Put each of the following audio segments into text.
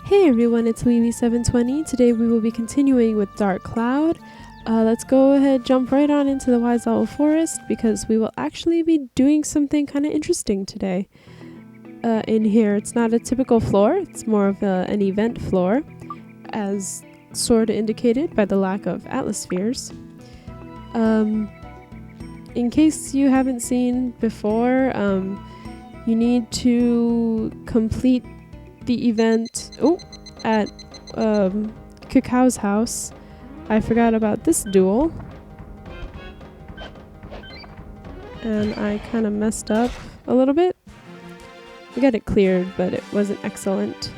Hey everyone, it's Lily720. Today we will be continuing with Dark Cloud. Let's go ahead, jump right on into the Wise Owl Forest because we will actually be doing something kind of interesting today. In here, it's not a typical floor, it's more of an event floor, as sort of indicated by the lack of atmospheres. In case you haven't seen before, you need to complete the event at Cacao's house. I forgot about this duel, and I kind of messed up a little bit. We got it cleared, but it wasn't excellent.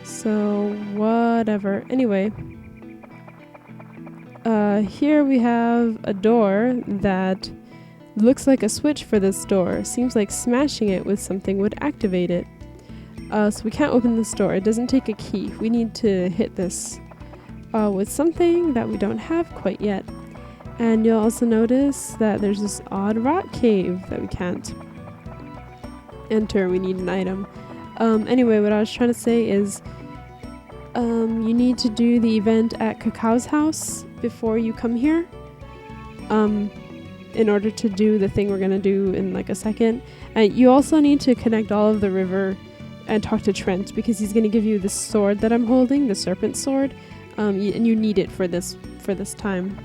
So whatever. Anyway, here we have a door that looks like a switch for this door. Seems like smashing it with something would activate it. So we can't open this door. It doesn't take a key. We need to hit this with something that we don't have quite yet. And you'll also notice that there's this odd rock cave that we can't enter. We need an item. Anyway, what I was trying to say is you need to do the event at Cacao's house before you come here. In order to do the thing we're going to do in like a second. You also need to connect all of the river and talk to Trent because he's going to give you the sword that I'm holding, the serpent sword, and you need it for this time.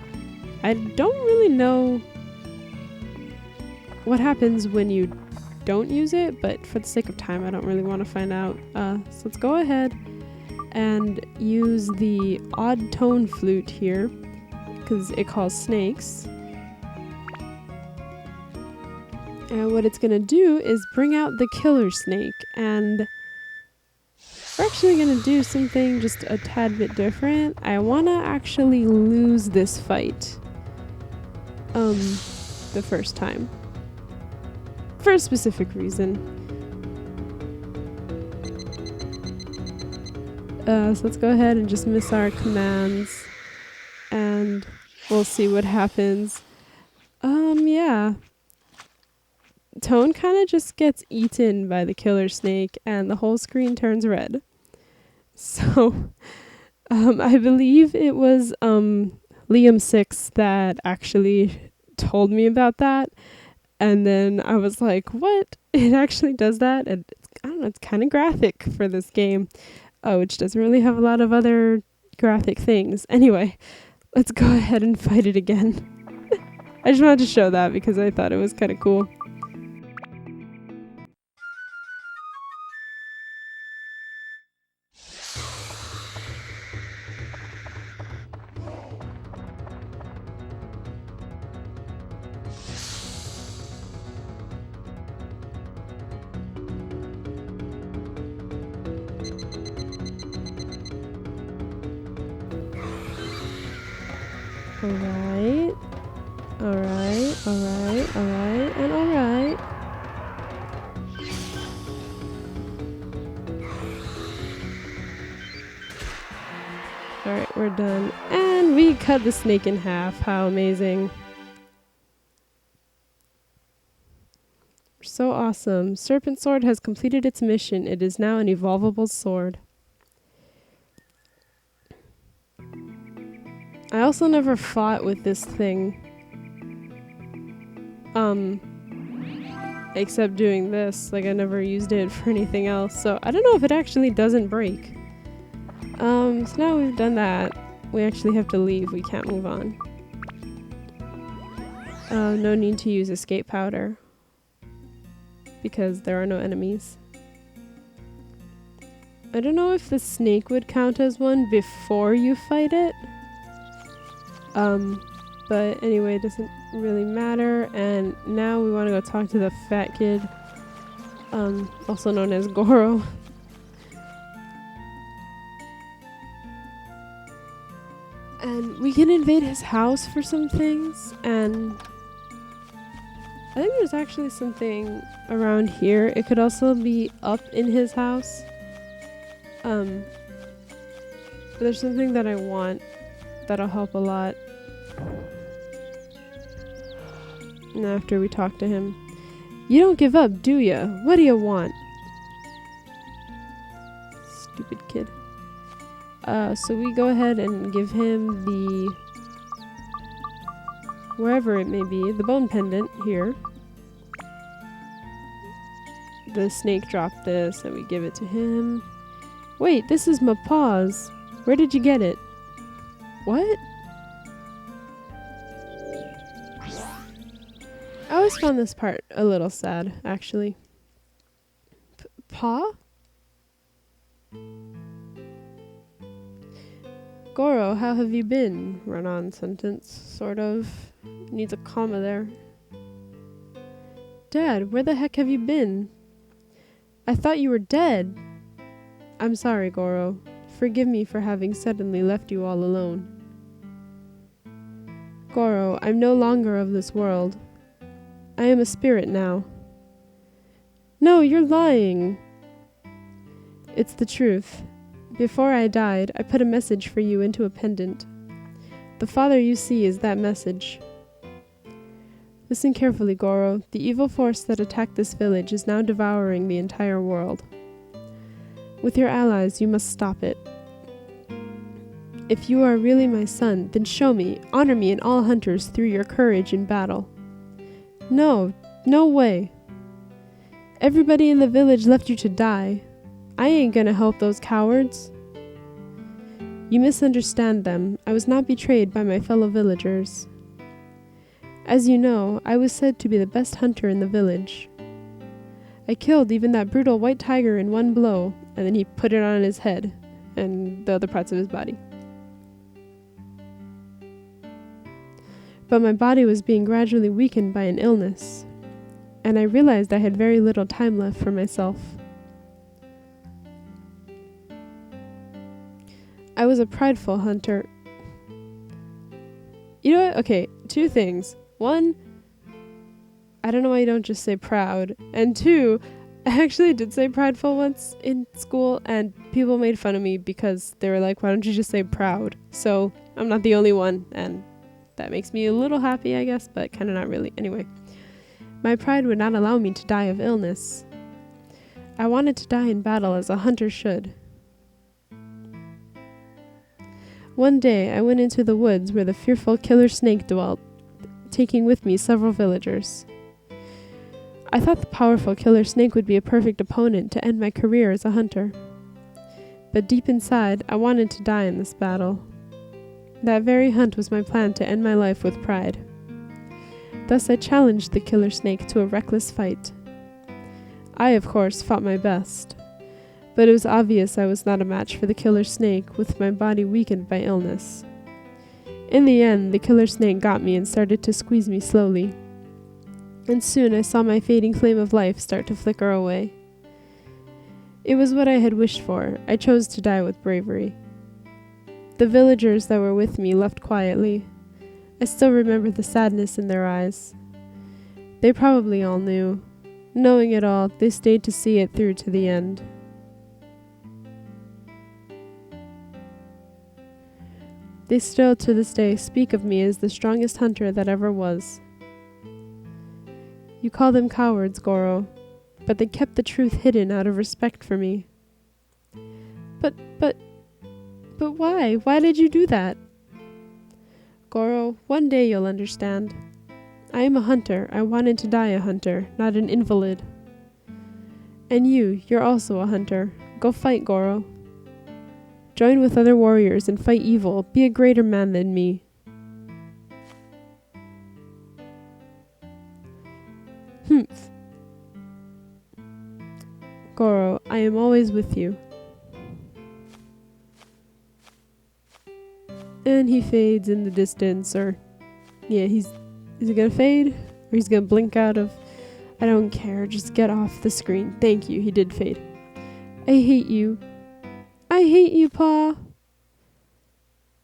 I don't really know what happens when you don't use it, but for the sake of time, I don't really want to find out. So let's go ahead and use the odd tone flute here because it calls snakes. And what it's going to do is bring out the killer snake. And we're actually going to do something just a tad bit different. I want to actually lose this fight the first time. For a specific reason. So let's go ahead and just miss our commands. And we'll see what happens. Yeah. Tone kind of just gets eaten by the killer snake and the whole screen turns red. So, I believe it was Liam6 that actually told me about that. And then I was like, what? It actually does that? And I don't know, it's kind of graphic for this game, which doesn't really have a lot of other graphic things. Anyway, let's go ahead and fight it again. I just wanted to show that because I thought it was kind of cool. Alright, and alright. Alright, we're done. And we cut the snake in half. How amazing. So awesome. Serpent Sword has completed its mission. It is now an evolvable sword. I also never fought with this thing. Except doing this. Like, I never used it for anything else. So, I don't know if it actually doesn't break. So now we've done that. We actually have to leave. We can't move on. No need to use escape powder. Because there are no enemies. I don't know if the snake would count as one before you fight it. But anyway, it doesn't really matter. And now we want to go talk to the fat kid, also known as Goro. And we can invade his house for some things, and I think there's actually something around here. It could also be up in his house. But there's something that I want that'll help a lot. And after we talk to him, you don't give up, do ya? What do you want? Stupid kid. So we go ahead and give him the, wherever it may be, the bone pendant here. The snake dropped this, and we give it to him. Wait, this is my paws. Where did you get it? What? I always found this part a little sad, actually. Paw? Goro, how have you been? Run-on sentence, sort of. Needs a comma there. Dad, where the heck have you been? I thought you were dead. I'm sorry, Goro. Forgive me for having suddenly left you all alone. Goro, I'm no longer of this world. I am a spirit now. No, you're lying. It's the truth. Before I died, I put a message for you into a pendant. The father you see is that message. Listen carefully, Goro. The evil force that attacked this village is now devouring the entire world. With your allies, you must stop it. If you are really my son, then show me, honor me and all hunters through your courage in battle. No, no way. Everybody in the village left you to die. I ain't gonna help those cowards. You misunderstand them. I was not betrayed by my fellow villagers. As you know, I was said to be the best hunter in the village. I killed even that brutal white tiger in one blow, and then he put it on his head and the other parts of his body. But my body was being gradually weakened by an illness, and I realized I had very little time left for myself. I was a prideful hunter. You know what? Okay, two things. One, I don't know why you don't just say proud. And two, I actually did say prideful once in school, and people made fun of me because they were like, why don't you just say proud? So I'm not the only one, and that makes me a little happy, I guess, but kind of not really. Anyway, my pride would not allow me to die of illness. I wanted to die in battle as a hunter should. One day, I went into the woods where the fearful killer snake dwelt, taking with me several villagers. I thought the powerful killer snake would be a perfect opponent to end my career as a hunter. But deep inside, I wanted to die in this battle. That very hunt was my plan to end my life with pride. Thus I challenged the killer snake to a reckless fight. I, of course, fought my best. But it was obvious I was not a match for the killer snake, with my body weakened by illness. In the end, the killer snake got me and started to squeeze me slowly. And soon I saw my fading flame of life start to flicker away. It was what I had wished for. I chose to die with bravery. The villagers that were with me left quietly. I still remember the sadness in their eyes. They probably all knew. Knowing it all, they stayed to see it through to the end. They still, to this day, speak of me as the strongest hunter that ever was. You call them cowards, Goro, but they kept the truth hidden out of respect for me. But why? Why did you do that? Goro, one day you'll understand. I am a hunter. I wanted to die a hunter, not an invalid. And you're also a hunter. Go fight, Goro. Join with other warriors and fight evil. Be a greater man than me. Humph. Goro, I am always with you. And he fades in the distance, or... Yeah, is he gonna fade? Or he's gonna blink out of... I don't care, just get off the screen. Thank you, he did fade. I hate you. I hate you, Pa.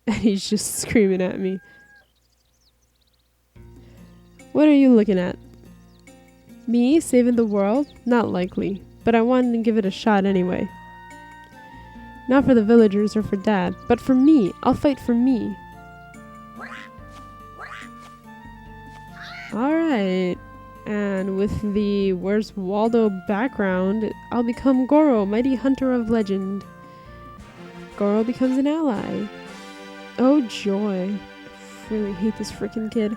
And he's just screaming at me. What are you looking at? Me saving the world? Not likely, but I wanted to give it a shot anyway. Not for the villagers or for Dad, but for me. I'll fight for me. Alright. And with the Where's Waldo background, I'll become Goro, mighty hunter of legend. Goro becomes an ally. Oh joy. I really hate this freaking kid.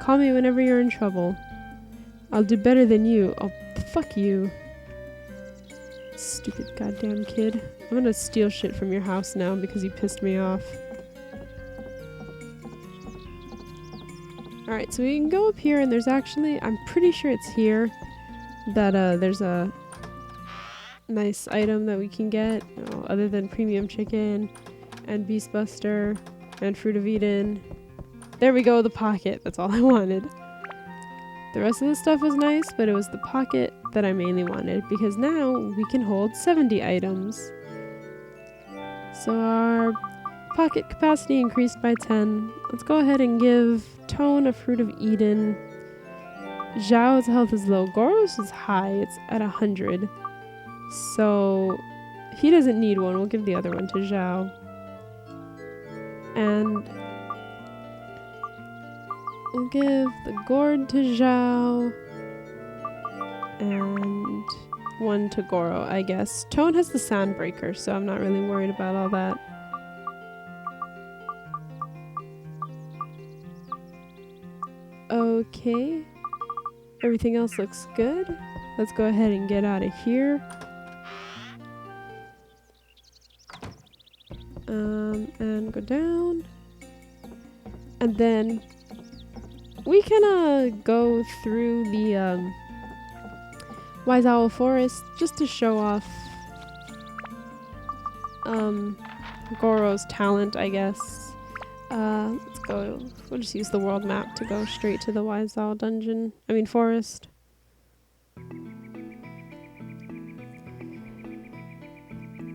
Call me whenever you're in trouble. I'll do better than you. Oh, fuck you. Stupid goddamn kid. I'm gonna steal shit from your house now because you pissed me off. Alright, so we can go up here and there's actually, I'm pretty sure it's here that there's a nice item that we can get, other than premium chicken and Beast Buster and Fruit of Eden. There we go, the pocket. That's all I wanted. The rest of the stuff was nice, but it was the pocket that I mainly wanted because now we can hold 70 items. So our pocket capacity increased by 10. Let's go ahead and give Tone a Fruit of Eden. Zhao's health is low. Goro's is high. It's at 100. So he doesn't need one. We'll give the other one to Zhao. And we'll give the gourd to Zhao. And one to Goro, I guess. Tone has the Sandbreaker, so I'm not really worried about all that. Okay. Everything else looks good. Let's go ahead and get out of here. And go down. And then we can go through the Wise Owl Forest just to show off Goro's talent, I guess. Let's go. We'll just use the world map to go straight to the Wise Owl dungeon. I mean forest.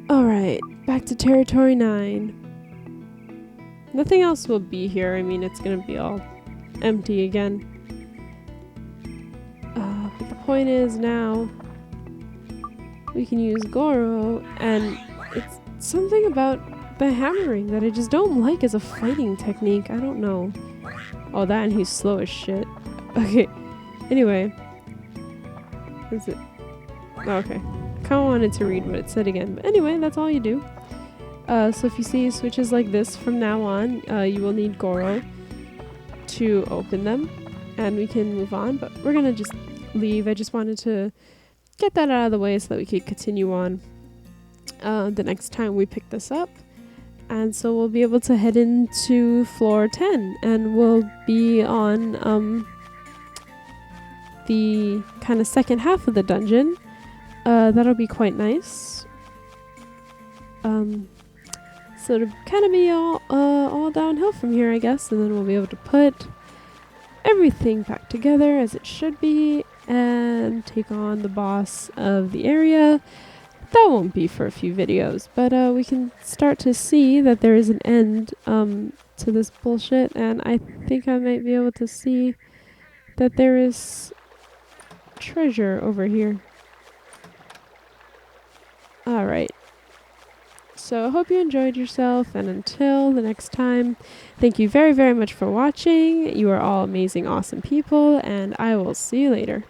Alright, back to Territory 9. Nothing else will be here. I mean, it's gonna be all empty again. But the point is now we can use Goro, and it's something about the hammering that I just don't like as a fighting technique. I don't know. Oh, that, and he's slow as shit. Okay. Anyway. Is it? Oh, okay. Kinda wanted to read what it said again. But anyway, that's all you do. So if you see switches like this from now on, you will need Goro to open them. And we can move on. But we're gonna just leave. I just wanted to get that out of the way so that we could continue on the next time we pick this up. And so we'll be able to head into floor 10 and we'll be on the kind of second half of the dungeon. That'll be quite nice. So it'll kind of be all downhill from here, I guess, and then we'll be able to put everything back together as it should be and take on the boss of the area. That won't be for a few videos, but we can start to see that there is an end to this bullshit, and I think I might be able to see that there is treasure over here. Alright. So I hope you enjoyed yourself, and until the next time, thank you very, very much for watching. You are all amazing, awesome people, and I will see you later.